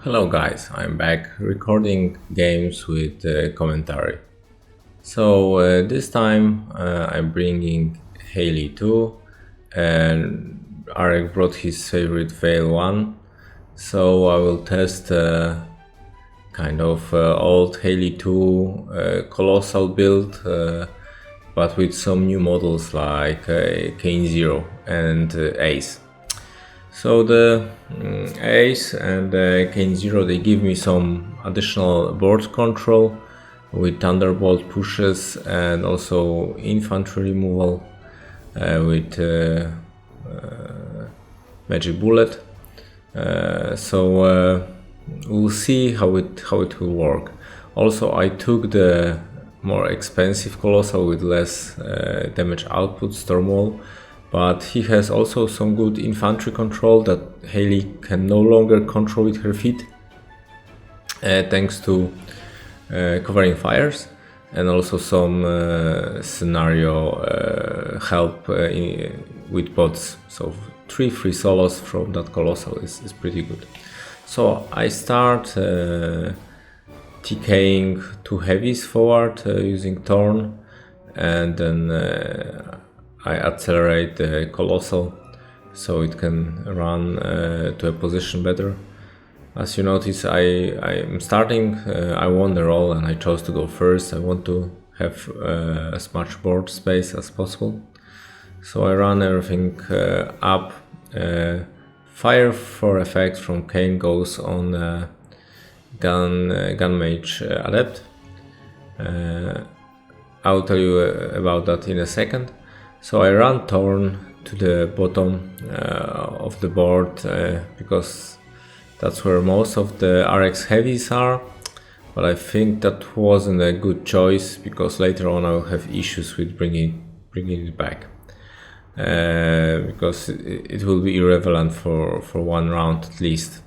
Hello guys, I'm back recording games with commentary. So this time I'm bringing Haley2 and Arek brought his favorite Vayl1. So I will test kind of old Haley2 colossal build but with some new models like Caine 0 and Ace. So the Ace and Caine 0, they give me some additional board control with Thunderbolt pushes and also infantry removal with Magic Bullet. So we'll see how it will work. Also, I took the more expensive Colossal with less damage output, Stormwall. But he has also some good infantry control that Haley can no longer control with her feet, thanks to covering fires and also some scenario help with bots. So 3 free solos from that Colossal is pretty good. So I start TKing 2 heavies forward using Thorn, and then I accelerate the Colossal so it can run to a position better. As you notice, I'm starting, I won the roll and I chose to go first. I want to have as much board space as possible. So I run everything up. Fire for effect from Caine goes on Gun Mage Adept. I'll tell you about that in a second. So I run Thorn to the bottom of the board because that's where most of the RX heavies are, but I think that wasn't a good choice because later on I will have issues with bringing it back because it will be irrelevant for 1 round at least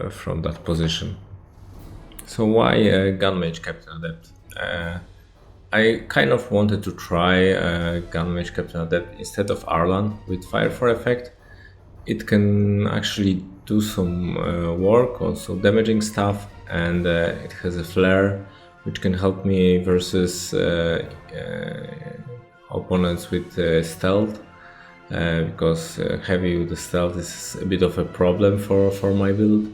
from that position. So why Gun Mage Captain Adept? I kind of wanted to try Gun Mage Captain Adept instead of Arlan with Fire for effect. It can actually do some work, also damaging stuff, and it has a flare which can help me versus opponents with stealth, because heavy with the stealth is a bit of a problem for my build.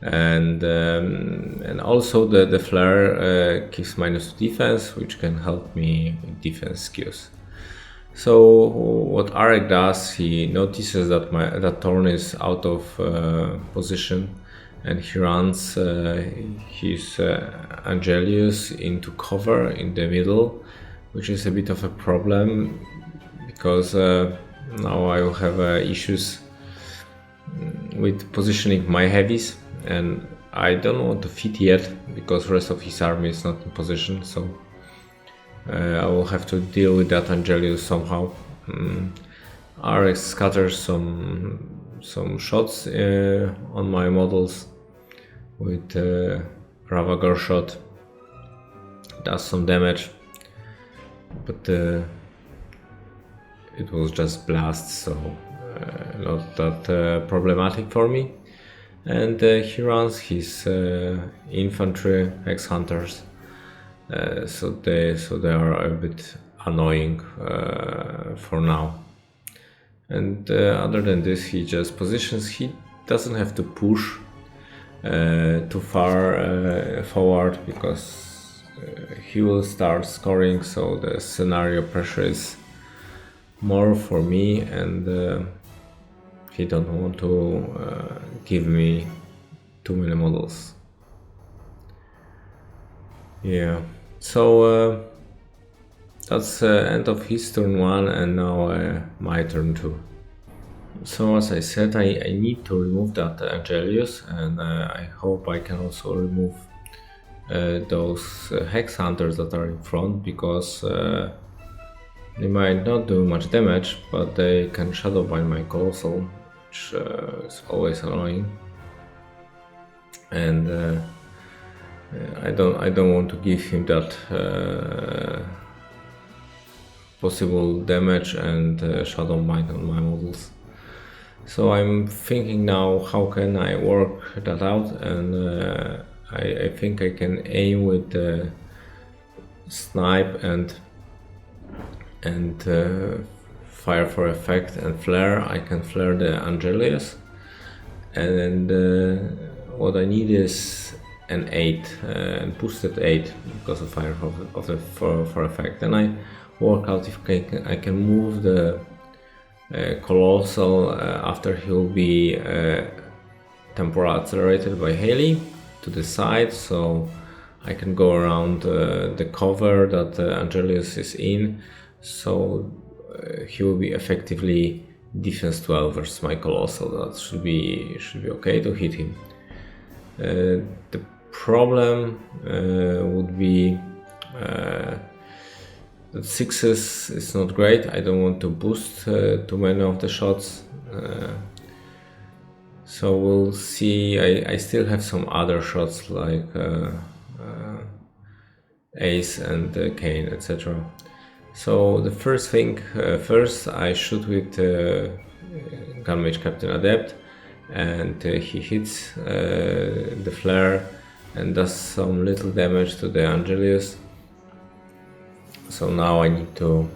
And also the flare gives -2 defense, which can help me with defense skills. So what Arek does, he notices that that Thorn is out of position, and he runs his Angelius into cover in the middle, which is a bit of a problem because now I will have issues with positioning my heavies. And I don't want to fit yet because the rest of his army is not in position, so I will have to deal with that Angelius somehow. RX scatters some shots on my models with Ravagore shot, does some damage, but it was just blast, so not that problematic for me. And he runs his infantry Hex Hunters, so they are a bit annoying for now. And other than this, he just positions. He doesn't have to push too far forward because he will start scoring. So the scenario pressure is more for me, and he don't want to give me too many models. Yeah, so that's the end of his turn 1, and now my turn 2. So as I said, I need to remove that Angelius, and I hope I can also remove those Hex Hunters that are in front, because they might not do much damage, but they can shadow bind my Colossal, which is always annoying. And I don't want to give him that possible damage and shadow bind on my models. So I'm thinking now how can I work that out, and I think I can aim with the snipe and fire for effect and flare. I can flare the Angelius, and what I need is an 8 and boosted 8 because of fire for effect. And I work out if I can move the Colossal after he'll be temporal accelerated by Haley to the side, so I can go around the cover that Angelius is in, so he will be effectively defense 12 versus my Colossal. That should be okay to hit him. The problem would be that 6s is not great. I don't want to boost too many of the shots, so we'll see. I still have some other shots like Ace and Caine, etc. So the first thing first, I shoot with Gun Mage Captain Adept, and he hits the flare and does some little damage to the Angelius. So now I need to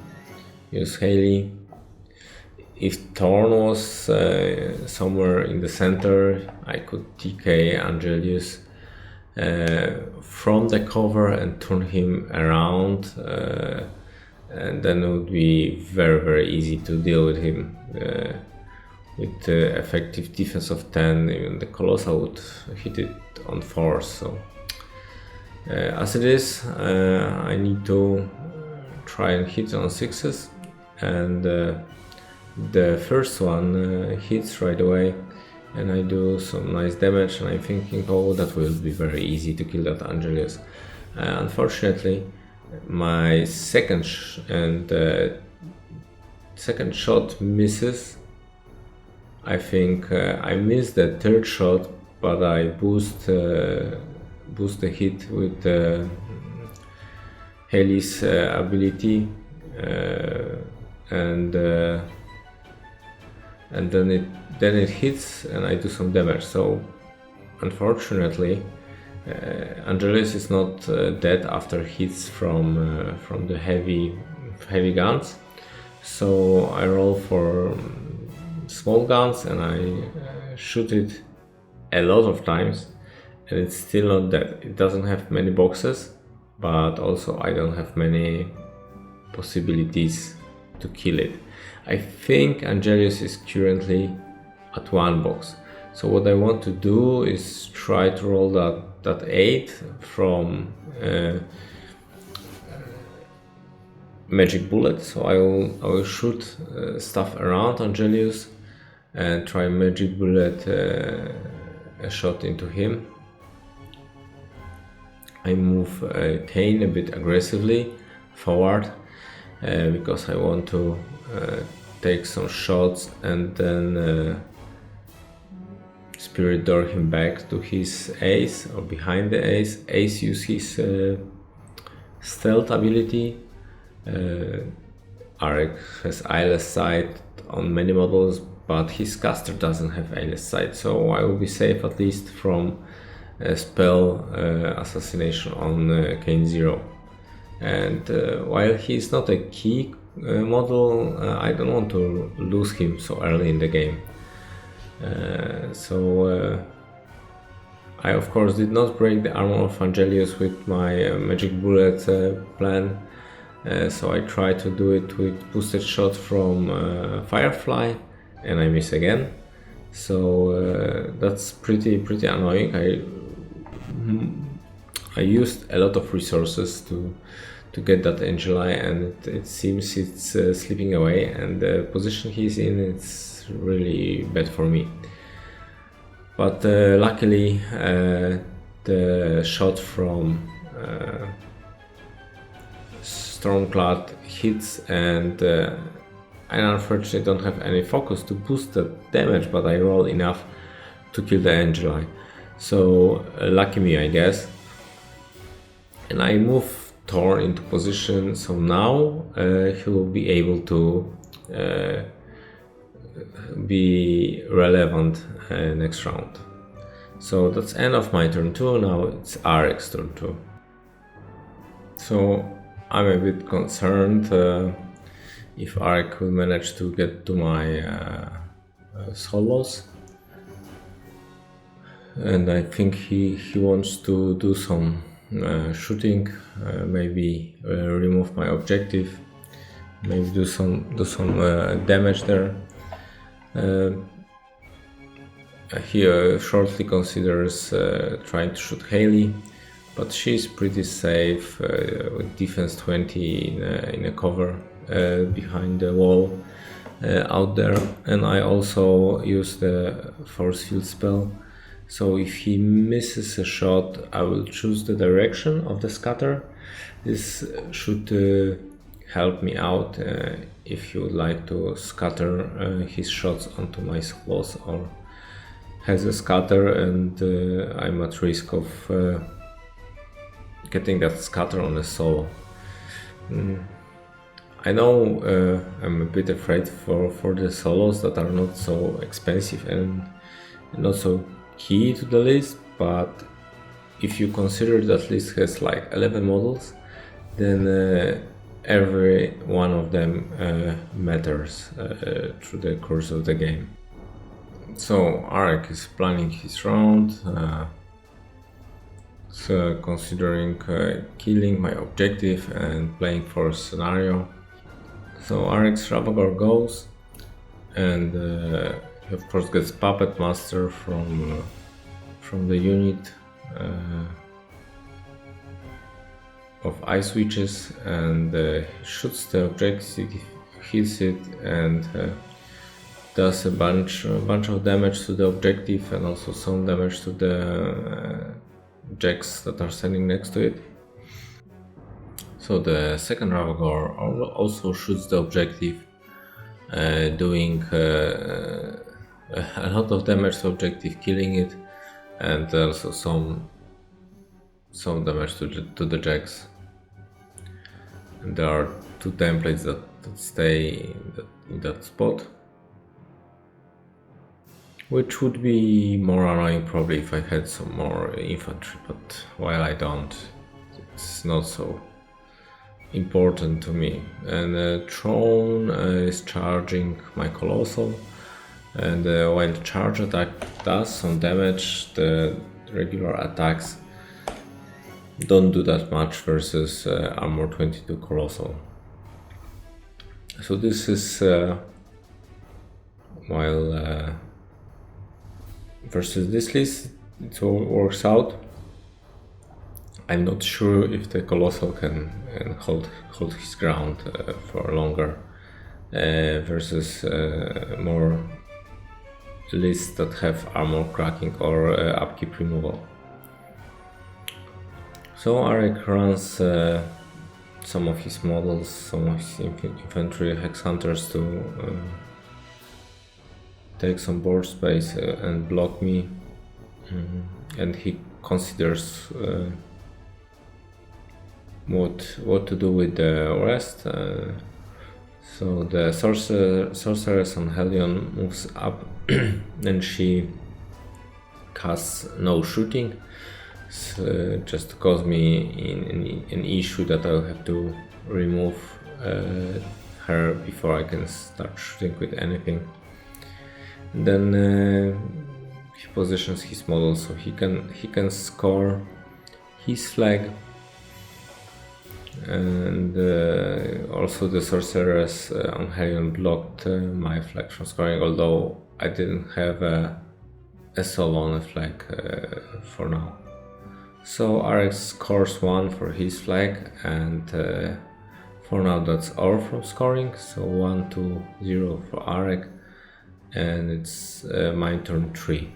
use Haley. If Thorn was somewhere in the center, I could TK Angelius from the cover and turn him around, and then it would be very easy to deal with him. With effective defense of 10, even the Colossal would hit it on force. So as it is, I need to try and hit on 6s, and the first one hits right away, and I do some nice damage, and I'm thinking, oh, that will be very easy to kill that Angelius. Unfortunately, my second shot misses. I think I missed the third shot, but I boost the hit with Haley's ability, and then it hits, and I do some damage. So unfortunately, Angelius is not dead after hits from the heavy guns. So I roll for small guns, and I shoot it a lot of times, and it's still not dead. It doesn't have many boxes, but also I don't have many possibilities to kill it. I think Angelius is currently at 1 box. So what I want to do is try to roll that 8 from Magic Bullet. So I will shoot stuff around Angelius and try Magic Bullet a shot into him. I move Caine a bit aggressively forward because I want to take some shots and then Spirit Door him back to his Ace or behind the Ace. Ace use his stealth ability. Arek has eyeless sight on many models, but his caster doesn't have eyeless sight, so I will be safe at least from spell assassination on Caine 0. And while he's not a key model, I don't want to lose him so early in the game. So I of course did not break the armor of Angelius with my Magic Bullet plan, so I try to do it with boosted shot from Firefly, and I miss again. So that's pretty annoying. I used a lot of resources to get that Angeli, and it seems it's slipping away, and the position he's in, it's really bad for me. But luckily the shot from Stormclad hits, and I unfortunately don't have any focus to boost the damage, but I roll enough to kill the Angeli. So lucky me, I guess. And I move Thorn into position, so now he will be able to be relevant next round. So that's end of my turn 2, now it's Arek's turn 2. So I'm a bit concerned if Arek will manage to get to my solos. And I think he wants to do some shooting, maybe remove my objective, maybe do some damage there. He shortly considers trying to shoot Haley, but she's pretty safe with defense 20 in a cover behind the wall out there. And I also use the force field spell, so if he misses a shot I will choose the direction of the scatter. This should help me out if he would like to scatter his shots onto my solos or has a scatter, and I'm at risk of getting that scatter on a solo. I know I'm a bit afraid for the solos that are not so expensive and not so key to the list, but if you consider that list has like 11 models, then every one of them matters through the course of the game. So Arek is planning his round, so considering killing my objective and playing for a scenario. So Arek's Ravagore goes, and he of course gets Puppet Master from the unit of Ice Witches, and shoots the objective, hits it, and does a bunch of damage to the objective and also some damage to the jacks that are standing next to it. So the second Ravagore also shoots the objective, doing a lot of damage to objective, killing it, and also some damage to the jacks. And there are two templates that stay in that spot, which would be more annoying probably if I had some more infantry, but while I don't, it's not so important to me. And Throne is charging my Colossal, and while the charge attack does some damage, the regular attacks don't do that much versus Armor 22 Colossal. So this is while versus this list it all works out. I'm not sure if the Colossal can hold his ground for longer versus more lists that have armor cracking or upkeep removal. So Arek runs some of his models, some of his infantry hex hunters to take some board space and block me, and he considers what to do with the rest. So the sorceress on Hellion moves up and she casts no shooting, so just to cause me an issue that I'll have to remove her before I can start shooting with anything. Then he positions his model so he can score his flag, and also the sorceress on Hellion blocked my flag from scoring, although I didn't have a solo on a flag for now. So Arek scores 1 for his flag, and for now that's all from scoring, so 1-0 for Arek, and it's my turn 3.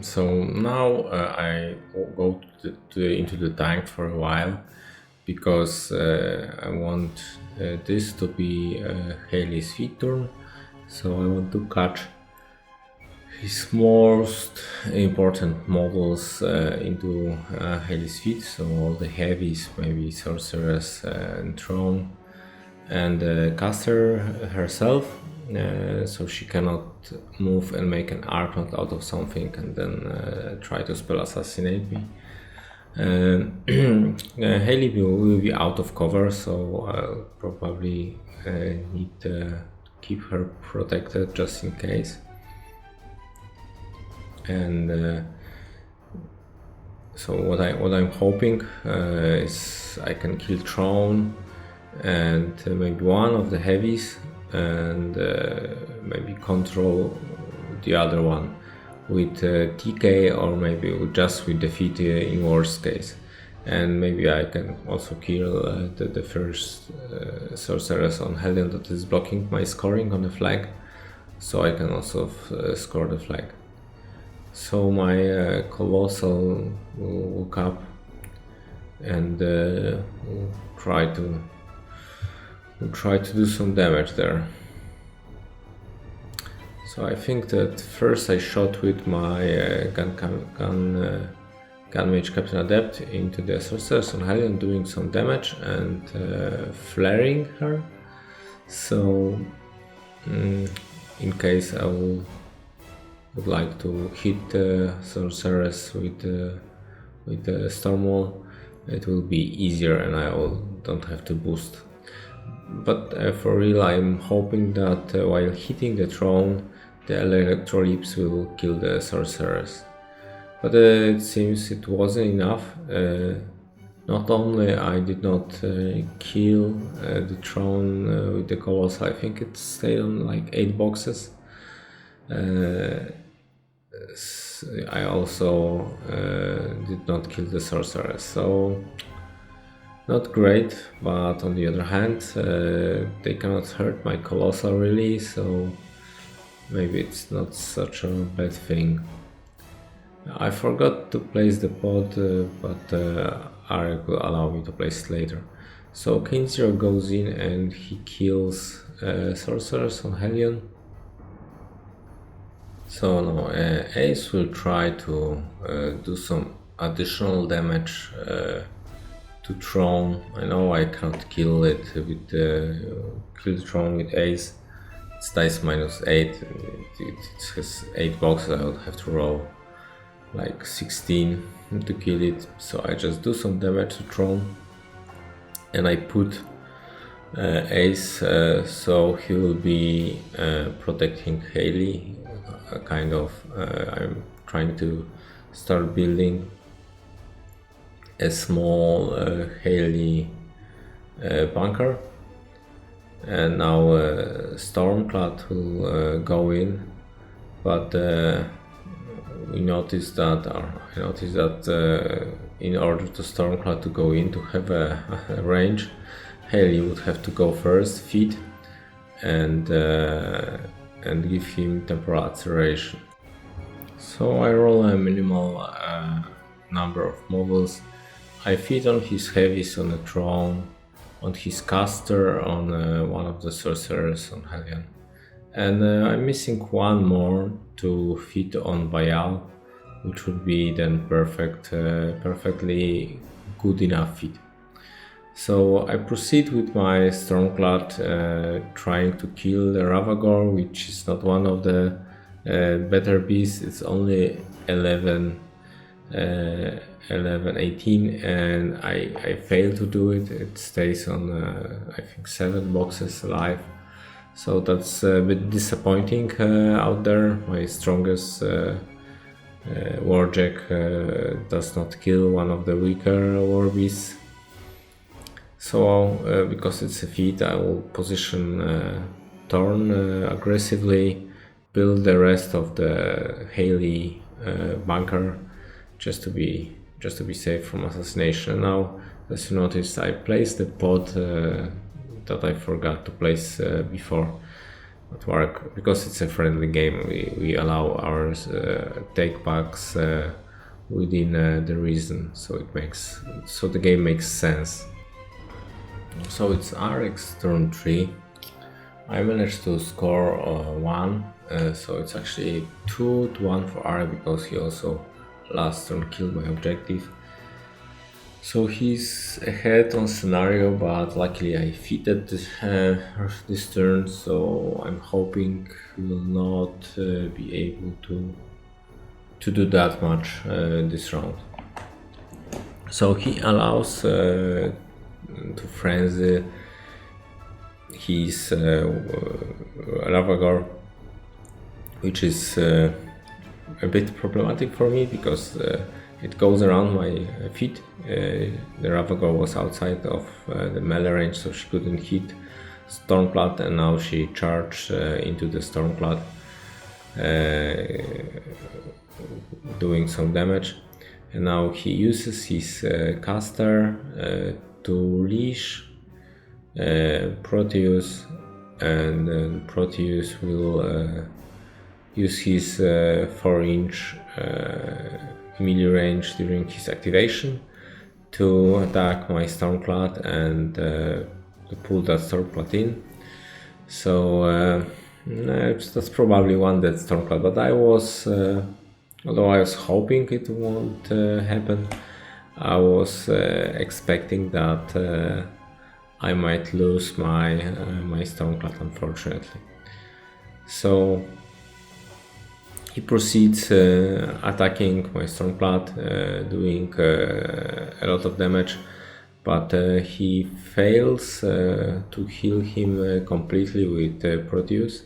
So now I go into the tank for a while, because I want this to be Haley's feed turn, so I want to catch his most important models into Haley's feed, so all the heavies, maybe Sorceress and Throne, and caster herself, so she cannot move and make an Archon out of something and then try to spell assassinate me. Haley will be out of cover, so I'll probably need to keep her protected just in case. And so what I'm hoping is I can kill Thorn and maybe one of the heavies, and maybe control the other one with TK, or maybe just with defeat in worst case. And maybe I can also kill the first Sorceress on Hellion that is blocking my scoring on the flag, so I can also score the flag. So my Colossal will look up and will try to do some damage there. So I think that first I shot with my gun Mage Captain Adept into the Sorceress on Hellion, doing some damage and flaring her. So in case I would like to hit the Sorceress with the Stormwall, it will be easier and I don't have to boost. But for real, I'm hoping that while hitting the Throne, the Electroleaps will kill the Sorceress. But it seems it wasn't enough. Not only I did not kill the Throne with the Colossal, I think it stayed on like 8 boxes. I also did not kill the Sorceress, so not great. But on the other hand, they cannot hurt my Colossal really, so maybe it's not such a bad thing. I forgot to place the pod, but Arek will allow me to place it later. So Caine 0 goes in and he kills Sorceress on Hellion. So now Ace will try to do some additional damage to Throne. I know I can't kill it with kill Throne with Ace. It's dice -8. It has 8 boxes. I would have to roll like 16 to kill it. So I just do some damage to Throne, and I put Ace, so he will be protecting Haley. Kind of. I'm trying to start building a small Haley bunker, and now Stormclad will go in, but we noticed that, I noticed that in order to Stormclad to go in, to have a range, Haley would have to go first, feed, and give him temporal acceleration. So I roll a minimal number of modules. I feed on his heavies on the Throne, on his caster, on one of the Sorcerers on Hellion. And I'm missing one more to feed on Bayal, which would be then perfectly good enough feed. So I proceed with my Stormclad, trying to kill the Ravagore, which is not one of the better beasts. It's only 11, 18, and I fail to do it. It stays on I think 7 boxes alive. So that's a bit disappointing out there. My strongest Warjack does not kill one of the weaker war beasts. So because it's a feat, I will position Thorn aggressively, build the rest of the Haley bunker just to be safe from assassination. Now, as you noticed, I placed the pod that I forgot to place before at work, because it's a friendly game. We allow our take backs within the reason, so the game makes sense. So it's RX turn 3. I managed to score 1, so it's actually 2-1 for Arek, because he also last turn killed my objective. So he's ahead on scenario, but luckily I fitted this turn, so I'm hoping he will not be able to do that much this round. So he allows to frenzy his Ravagore, which is a bit problematic for me because it goes around my feet. The Ravagore was outside of the melee range, so she couldn't hit Stormclad, and now she charged into the Stormclad, doing some damage. And now he uses his caster to leash Proteus, and then Proteus will use his 4-inch melee range during his activation to attack my Stormclad and to pull that Stormclad in. So that's probably one dead Stormclad, but I was, although I was hoping it won't happen, I was expecting that I might lose my Stormclad, unfortunately. So he proceeds attacking my Stormclad, doing a lot of damage, but he fails to heal him completely with Proteus.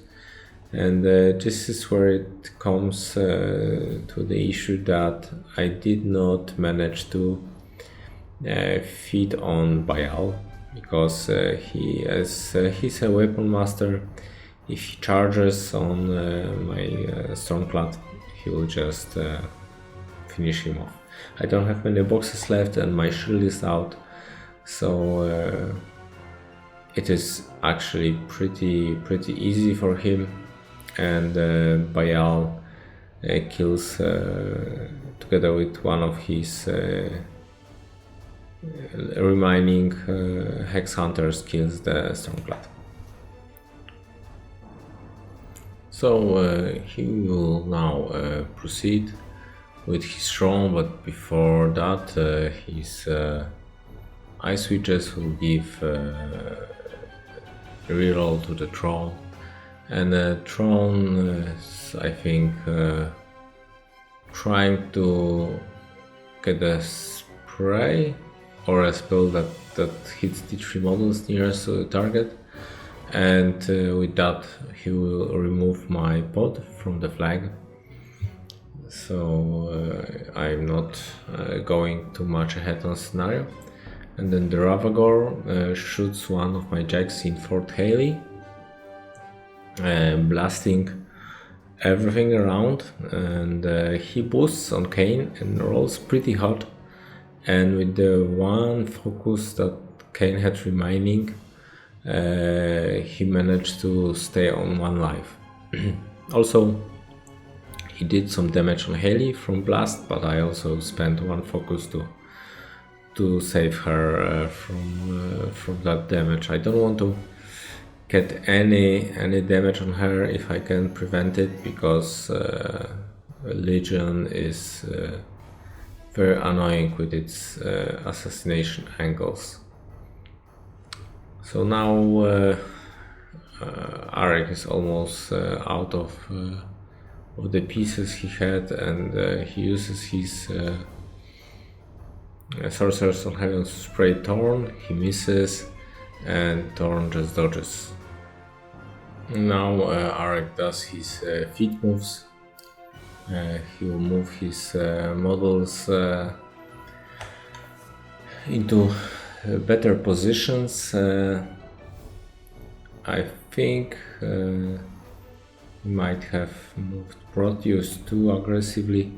And this is where it comes to the issue that I did not manage to feed on Bayal, because he's a weapon master. If he charges on my Stormclad, he will just finish him off. I don't have many boxes left and my shield is out, so it is actually pretty easy for him. And Bayal kills together with one of his remaining Hex Hunters, kills the Stormclad. So he will now proceed with his Throne, but before that his Ice Switches will give reroll to the Throne. And Throne is, I think, trying to get a spray or a spell that hits the 3 models nearest to the target. And with that he will remove my pod from the flag. So I'm not going too much ahead on scenario. And then the Ravagore shoots one of my jacks in Fort Haley, blasting everything around, and he boosts on Caine and rolls pretty hot, and with the one focus that Caine had remaining, he managed to stay on 1 life. Also, he did some damage on Haley from blast, but I also spent 1 focus to save her from that damage. I don't want to get any damage on her if I can prevent it, because Legion is very annoying with its assassination angles. So now Arek is almost out of the pieces he had, and he uses his Sorceress on Hellion to spray Thorn. He misses, and Thorn just dodges. Now Arek does his feet moves. He will move his models into better positions. I think he might have moved Proteus too aggressively.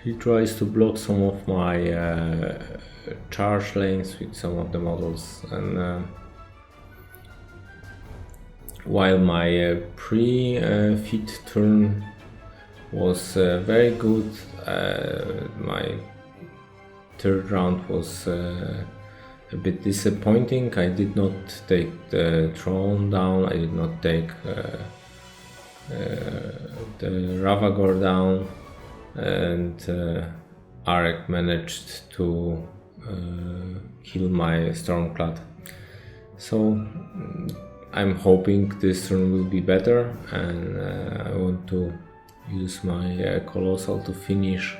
He tries to block some of my charge lanes with some of the models, and while my pre-feed turn was very good, my third round was a bit disappointing. I did not take the Throne down, I did not take the Ravagore down, and Arek managed to kill my Stormclad. So I'm hoping this turn will be better, and I want to use my Colossal to finish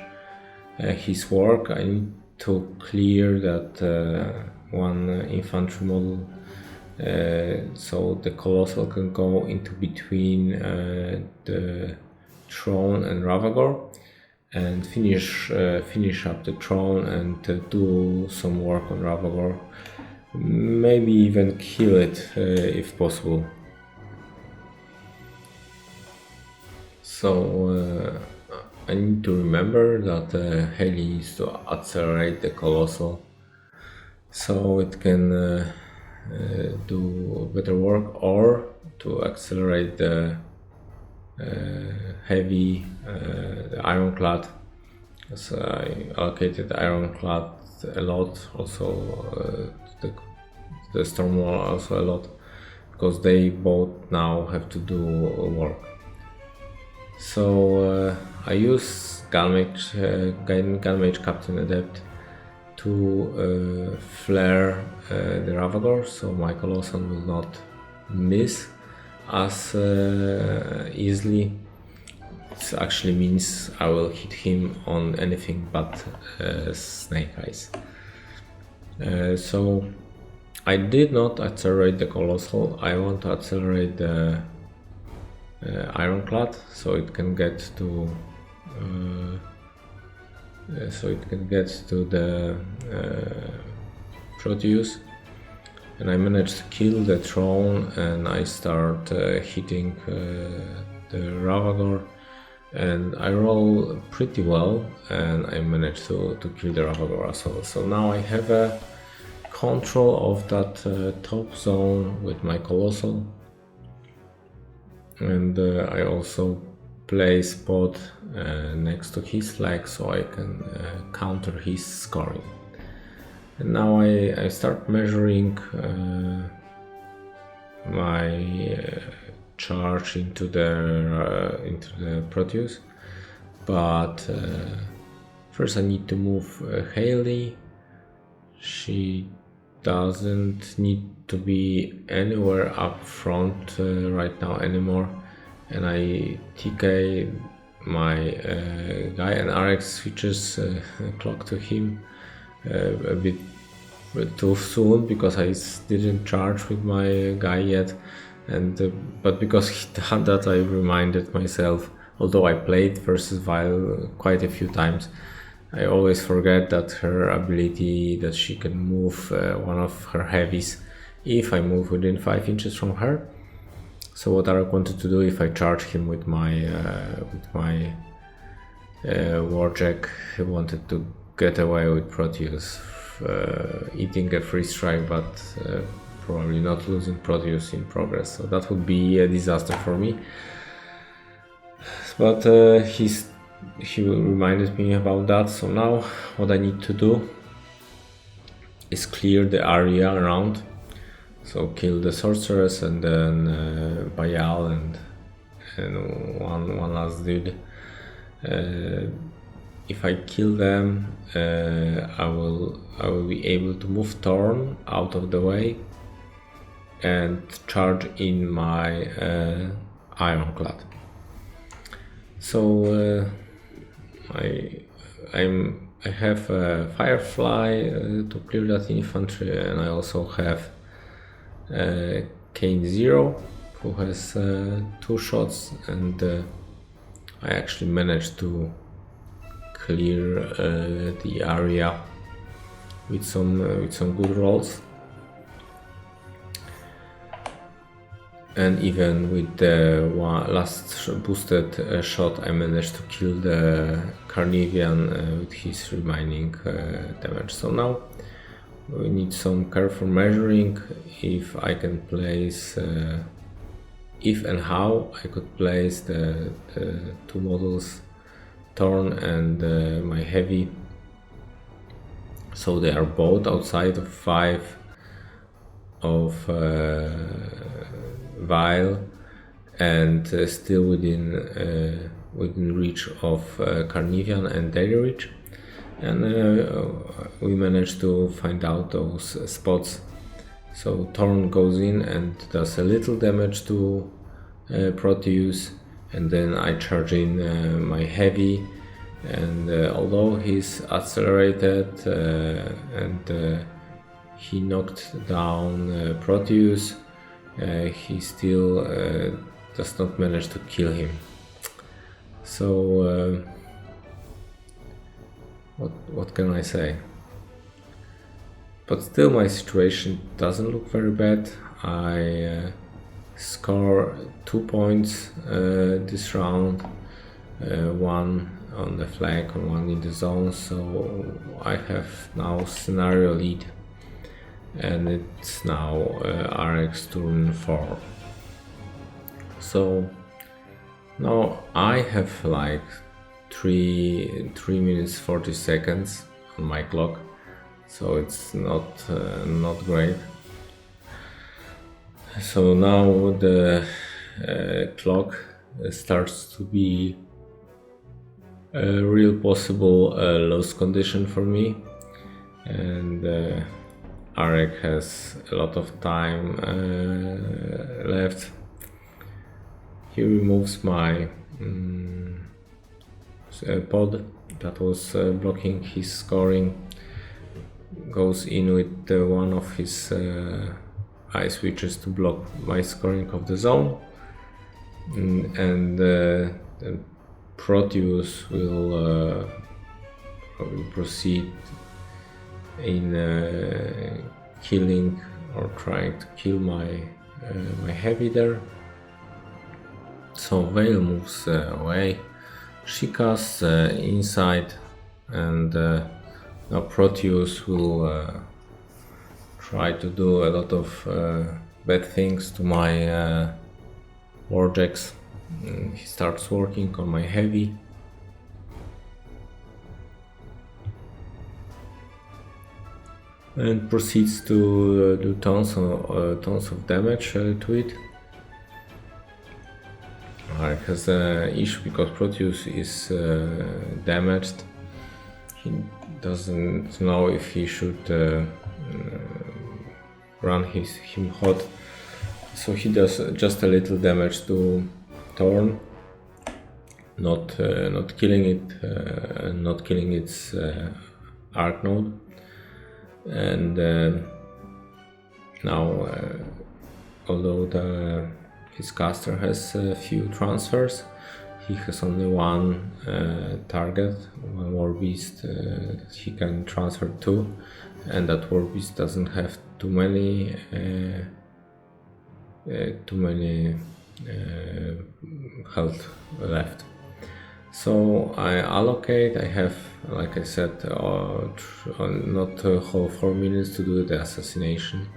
his work. I need to clear that one infantry model, so the Colossal can go into between the Throne and Ravagore and finish up the Throne and do some work on Ravagore. Maybe even kill it if possible. So I need to remember that Haley needs to accelerate the Colossal so it can do better work, or to accelerate the heavy, the Ironclad, because I allocated Ironclad a lot, also the Stormwall also a lot, because they both now have to do work. So I use Gunmage Captain Adept to flare the Ravagore, so my Colossal will not miss as easily. It actually means I will hit him on anything but Snake Eyes. So I did not accelerate the Colossal. I want to accelerate the Ironclad so it can get to the Proteus, and I managed to kill the Throne, and I start hitting the Ravagore, and I roll pretty well, and I managed to kill the Ravagore as well. So now I have a control of that top zone with my Colossal, and I also play spot next to his leg so I can counter his scoring. And now I start measuring my charge into the Proteus, but first I need to move Haley. She doesn't need to be anywhere up front right now anymore, and I TK my guy, and RX switches clock to him a bit too soon because I didn't charge with my guy yet, and but because he done that I reminded myself, although I played versus Vayl quite a few times, I always forget that her ability that she can move one of her heavies if I move within 5 inches from her. So what I wanted to do, if I charge him with my Warjack, he wanted to get away with Proteus, eating a free strike, but probably not losing Proteus in progress. So that would be a disaster for me. But he reminded me about that. So now what I need to do is clear the area around. So kill the Sorceress and then Bayal and one last dude. If I kill them, I will be able to move Thorn out of the way and charge in my Ironclad. So I have Firefly to clear that infantry, and I also have Caine 0, who has 2 shots, and I actually managed to clear the area with some good rolls, and even with the last boosted shot I managed to kill the Carnivian with his remaining damage. So now we need some careful measuring if I can place, if and how I could place the 2 models, Thorn and my heavy, so they are both outside of 5 of Vayl and still within reach of Carnivian and daily reach. and we managed to find out those spots. So Thorn goes in and does a little damage to Proteus, and then I charge in my heavy, and although he's accelerated and he knocked down Proteus, he still does not manage to kill him. So what can I say? But still my situation doesn't look very bad. I score 2 points this round, 1 on the flag and 1 in the zone, so I have now scenario lead, and it's now RX turn 4. So now I have like 3 minutes 40 seconds on my clock, so it's not great. So now the clock starts to be a real possible loss condition for me, and Arek has a lot of time left. He removes my pod that was blocking his scoring, goes in with one of his ice switches to block my scoring of the zone, and Proteus will proceed in killing or trying to kill my heavy there. So Vayl moves away. She casts inside, and now Proteus will try to do a lot of bad things to my Warjacks. He starts working on my heavy. And proceeds to do tons of damage to it. It has an issue because Proteus is damaged. He doesn't know if he should run him hot, so he does just a little damage to Thorn, not killing it, not killing its arc node. And now, although his caster has a few transfers, he has only one target, one war beast he can transfer to, and that war beast doesn't have too many health left. So I allocate. I have, like I said, not a whole 4 minutes to do the assassination.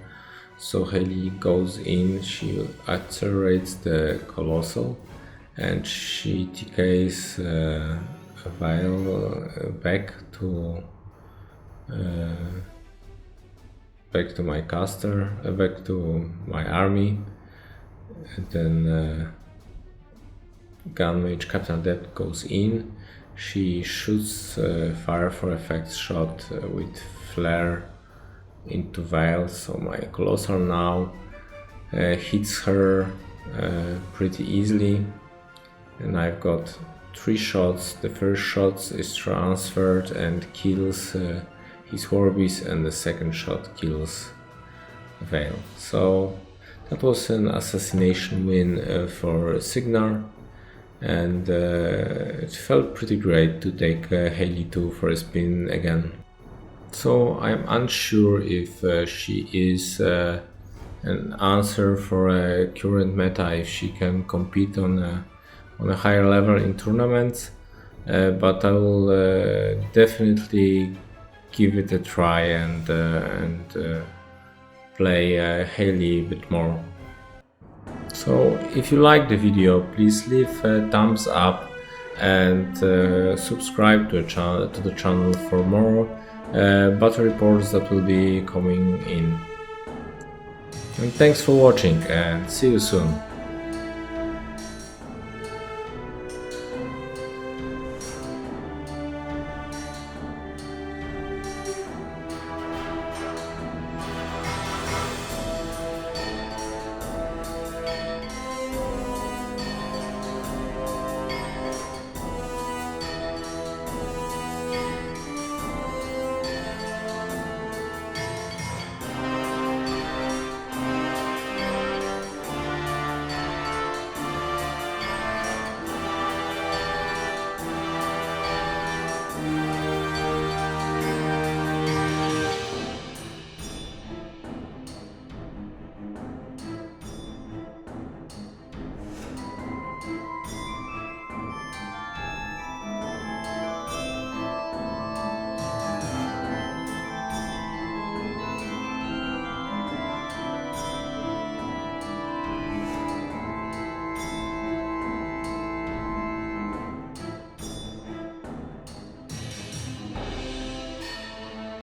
So Haley goes in, she accelerates the Colossal, and she TKs Vayl back to my caster, back to my army. And then Gun Mage Captain Adept goes in. She shoots Firefly effect shot with flare into Vayl, so my Colossal now hits her pretty easily, and I've got 3 shots. The first shot is transferred and kills his Hordes, and the second shot kills Vayl. So that was an assassination win for Cygnar, and it felt pretty great to take Haley2 for a spin again. So I'm unsure if she is an answer for a current meta, if she can compete on a higher level in tournaments, but I will definitely give it a try and play Haley a bit more. So if you like the video, please leave a thumbs up and subscribe to the channel for more battle reports that will be coming in. And thanks for watching, and see you soon.